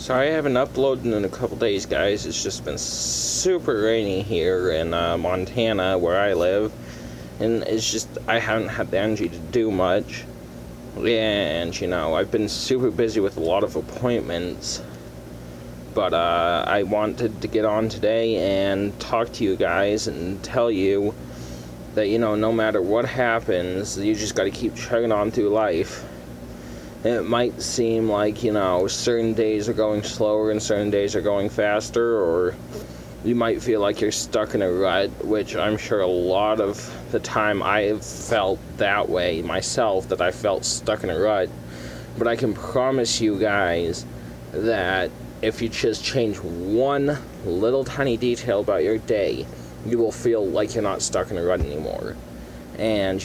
Sorry I haven't uploaded in a couple days, guys. It's just been super rainy here in Montana, where I live. And it's just, I haven't had the energy to do much. And, I've been super busy with a lot of appointments. But I wanted to get on today and talk to you guys and tell you that, no matter what happens, you just got to keep chugging on through life. It might seem like, certain days are going slower and certain days are going faster, or you might feel like you're stuck in a rut, which I'm sure a lot of the time I've felt that way myself, that I felt stuck in a rut. But I can promise you guys that if you just change one little tiny detail about your day, you will feel like you're not stuck in a rut anymore. And,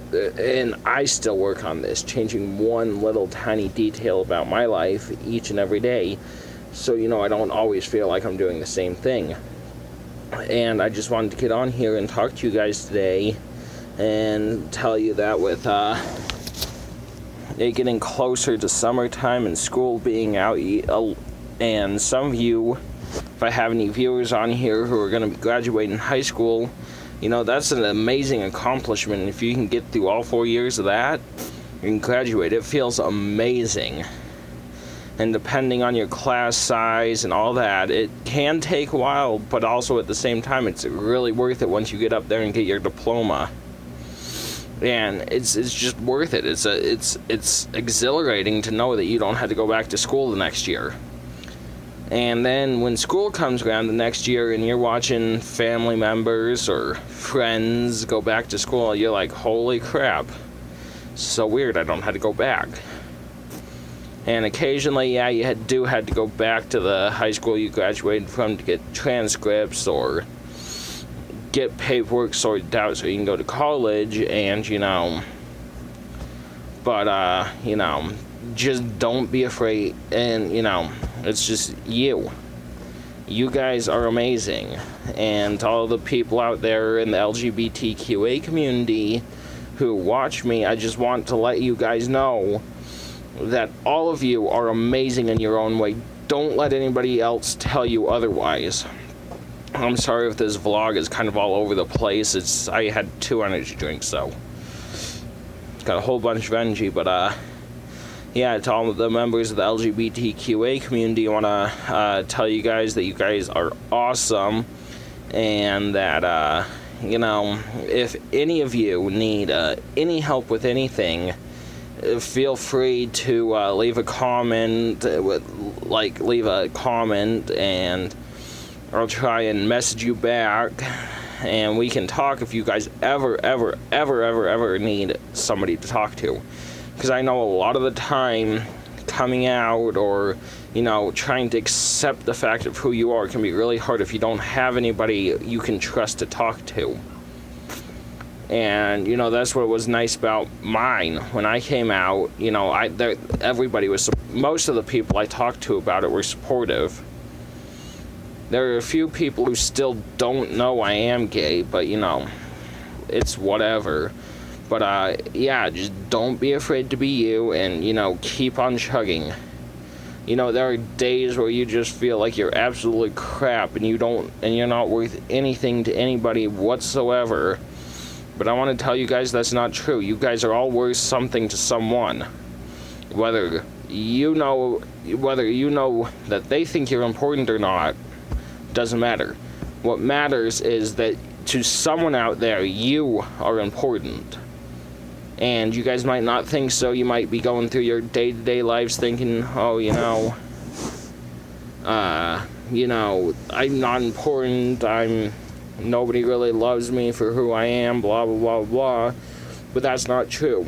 and I still work on this, changing one little tiny detail about my life each and every day, so I don't always feel like I'm doing the same thing. And I just wanted to get on here and talk to you guys today and tell you that with it getting closer to summertime and school being out, and some of you, if I have any viewers on here who are going to be graduating high school, that's an amazing accomplishment. If you can get through all 4 years of that and graduate, it feels amazing. And depending on your class size and all that, it can take a while, but also at the same time, it's really worth it once you get up there and get your diploma. And it's just worth it. It's exhilarating to know that you don't have to go back to school the next year. And then when school comes around the next year and you're watching family members or friends go back to school, you're like, holy crap, so weird, I don't have to go back. And occasionally, you do have to go back to the high school you graduated from to get transcripts or get paperwork sorted out so you can go to college, and, but, just don't be afraid, and, it's just you. You guys are amazing, and all the people out there in the LGBTQA community who watch me, I just want to let you guys know that all of you are amazing in your own way. Don't let anybody else tell you otherwise. I'm sorry if this vlog is kind of all over the place. I had 2 energy drinks, so got a whole bunch of energy, but to all of the members of the LGBTQA community, I want to tell you guys that you guys are awesome, and that, if any of you need any help with anything, feel free to leave a comment, and I'll try and message you back, and we can talk if you guys ever need somebody to talk to. Because I know a lot of the time, coming out or, trying to accept the fact of who you are can be really hard if you don't have anybody you can trust to talk to. And, that's what was nice about mine. When I came out, everybody was, most of the people I talked to about it were supportive. There are a few people who still don't know I am gay, but, it's whatever. But, just don't be afraid to be you, and, keep on chugging. There are days where you just feel like you're absolutely crap, and you're not worth anything to anybody whatsoever. But I want to tell you guys that's not true. You guys are all worth something to someone. Whether you know that they think you're important or not, doesn't matter. What matters is that to someone out there, you are important. And you guys might not think so. You might be going through your day-to-day lives thinking, I'm not important, nobody really loves me for who I am, blah, blah, blah, blah. But that's not true.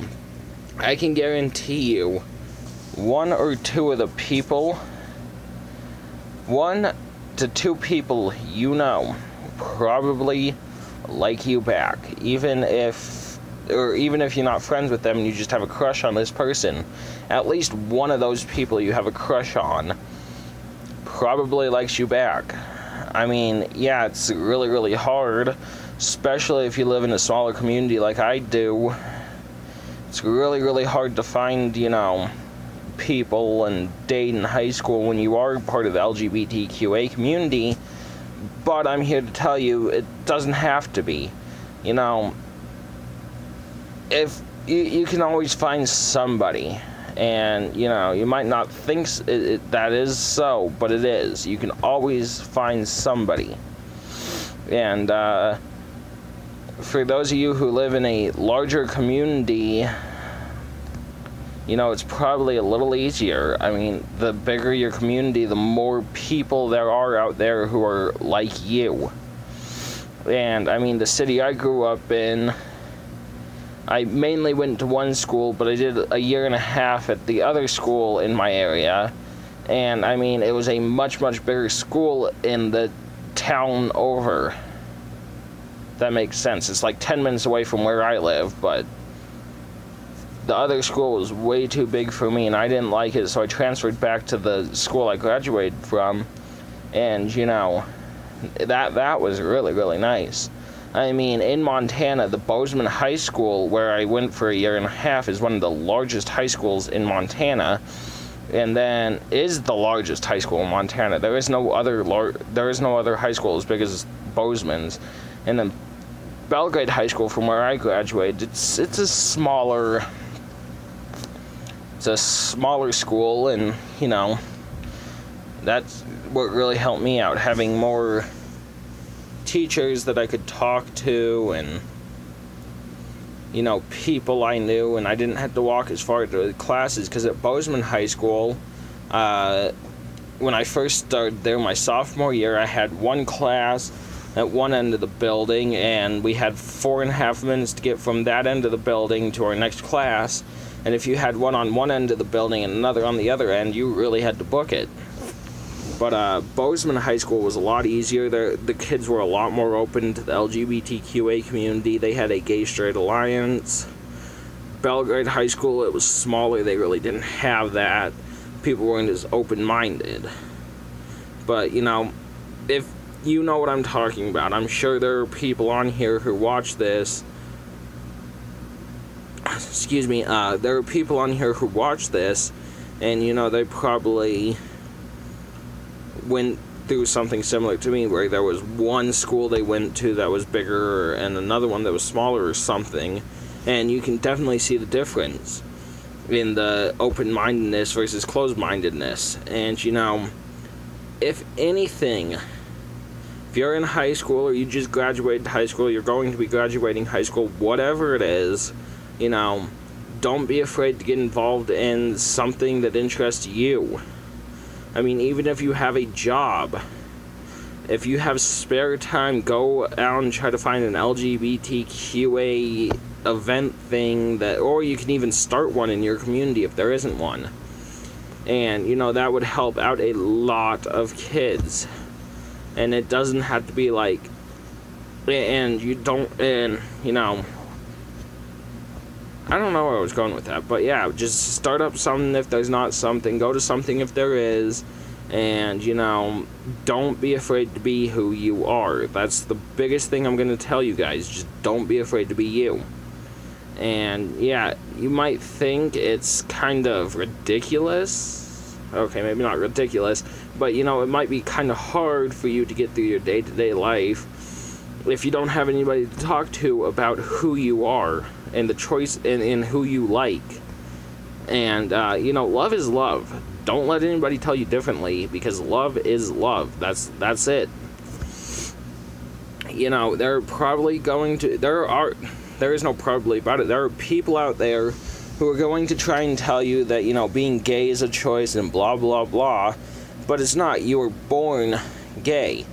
I can guarantee you, 1 or 2 of the people, 1 to 2 people probably like you back. Even if you're not friends with them and you just have a crush on this person, at least one of those people you have a crush on probably likes you back. I mean, it's really, really hard, especially if you live in a smaller community like I do. It's really, really hard to find, people and date in high school when you are part of the LGBTQA community, but I'm here to tell you it doesn't have to be. You know, if you can always find somebody, and you know, you might not think that is so, but it is. You can always find somebody. And for those of you who live in a larger community, you know, it's probably a little easier. I mean, the bigger your community, the more people there are out there who are like you. And, I mean, the city I grew up in, I mainly went to one school, but I did a year and a half at the other school in my area. And, I mean, it was a much, much bigger school in the town over. That makes sense. It's like 10 minutes away from where I live, but the other school was way too big for me, and I didn't like it, so I transferred back to the school I graduated from, and, you know, that was really, really nice. I mean, in Montana, the Bozeman High School, where I went for a year and a half, is one of the largest high schools in Montana, and then is the largest high school in Montana. There is no other high school as big as Bozeman's, and then Belgrade High School, from where I graduated, it's a smaller school, and, you know, that's what really helped me out, having more teachers that I could talk to, and, you know, people I knew, and I didn't have to walk as far to the classes, because at Bozeman High School, when I first started there, my sophomore year, I had one class at one end of the building, and we had 4.5 minutes to get from that end of the building to our next class. And if you had one on one end of the building and another on the other end, you really had to book it. But Bozeman High School was a lot easier. The kids were a lot more open to the LGBTQA community. They had a gay-straight alliance. Belgrade High School, it was smaller. They really didn't have that. People weren't as open-minded. But, you know, if you know what I'm talking about, I'm sure there are people on here who watch this. Excuse me, there are people on here who watch this, and, you know, they probably went through something similar to me, where there was one school they went to that was bigger and another one that was smaller or something, and you can definitely see the difference in the open-mindedness versus closed-mindedness. And, you know, if anything, if you're in high school, or you just graduated high school, you're going to be graduating high school, whatever it is, you know, don't be afraid to get involved in something that interests you. I mean, even if you have a job, if you have spare time, go out and try to find an LGBTQA event thing, or you can even start one in your community if there isn't one. And, you know, that would help out a lot of kids. And it doesn't have to be like, and you know, I don't know where I was going with that, but yeah, just start up something if there's not something, go to something if there is, and, you know, don't be afraid to be who you are. That's the biggest thing I'm going to tell you guys, just don't be afraid to be you. And, yeah, you might think it's kind of ridiculous, okay, maybe not ridiculous, but, you know, it might be kind of hard for you to get through your day-to-day life if you don't have anybody to talk to about who you are and the choice in who you like. And, you know, love is love. Don't let anybody tell you differently, because love is love. That's it. You know, there is no probably about it. There are people out there who are going to try and tell you that, you know, being gay is a choice and blah, blah, blah. But it's not. You were born gay.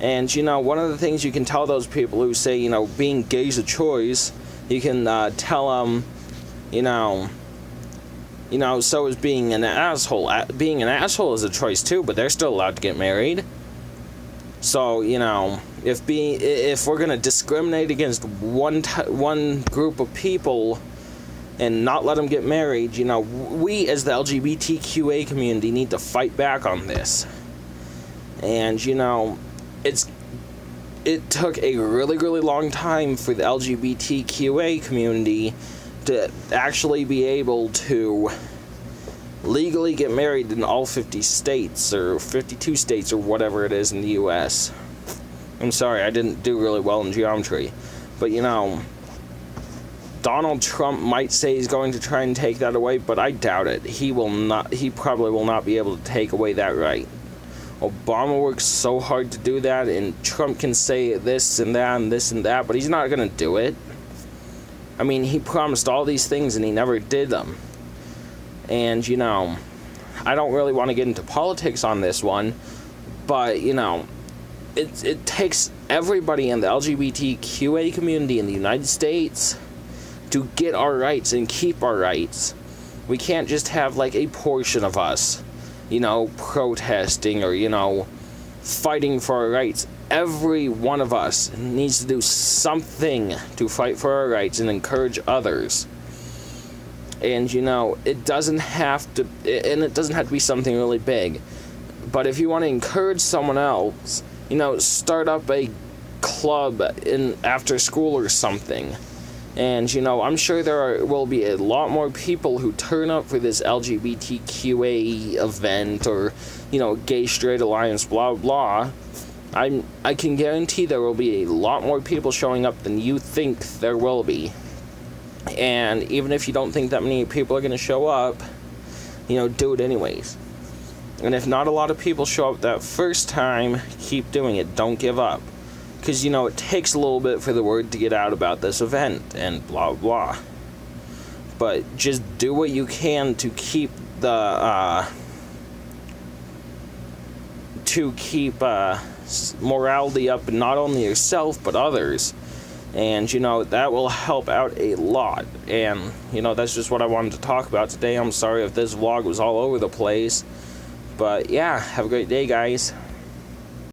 And, you know, one of the things you can tell those people who say, you know, being gay is a choice, you can tell them, you know, so is being an asshole. Being an asshole is a choice too, but they're still allowed to get married. So, you know, if we're going to discriminate against one group of people and not let them get married, you know, we as the LGBTQA community need to fight back on this. And, you know, it took a really, really long time for the LGBTQA community to actually be able to legally get married in all 50 states, or 52 states, or whatever it is in the U.S. I'm sorry, I didn't do really well in geometry. But, you know, Donald Trump might say he's going to try and take that away, but I doubt it. He probably will not be able to take away that right. Obama works so hard to do that, and Trump can say this and that and this and that, but he's not going to do it. I mean, he promised all these things and he never did them. And, you know, I don't really want to get into politics on this one, but, you know, it takes everybody in the LGBTQA community in the United States to get our rights and keep our rights. We can't just have, like, a portion of us, you know, protesting or, you know, fighting for our rights. Every one of us needs to do something to fight for our rights and encourage others. And, you know, it doesn't have to be something really big. But if you want to encourage someone else, you know, start up a club after school or something. And, you know, I'm sure will be a lot more people who turn up for this LGBTQA event or, you know, gay straight alliance, blah, blah. I can guarantee there will be a lot more people showing up than you think there will be. And even if you don't think that many people are going to show up, you know, do it anyways. And if not a lot of people show up that first time, keep doing it. Don't give up. Because, you know, it takes a little bit for the word to get out about this event and blah, blah. But just do what you can to keep morality up, and not only yourself, but others. And, you know, that will help out a lot. And, you know, that's just what I wanted to talk about today. I'm sorry if this vlog was all over the place. But, yeah, have a great day, guys.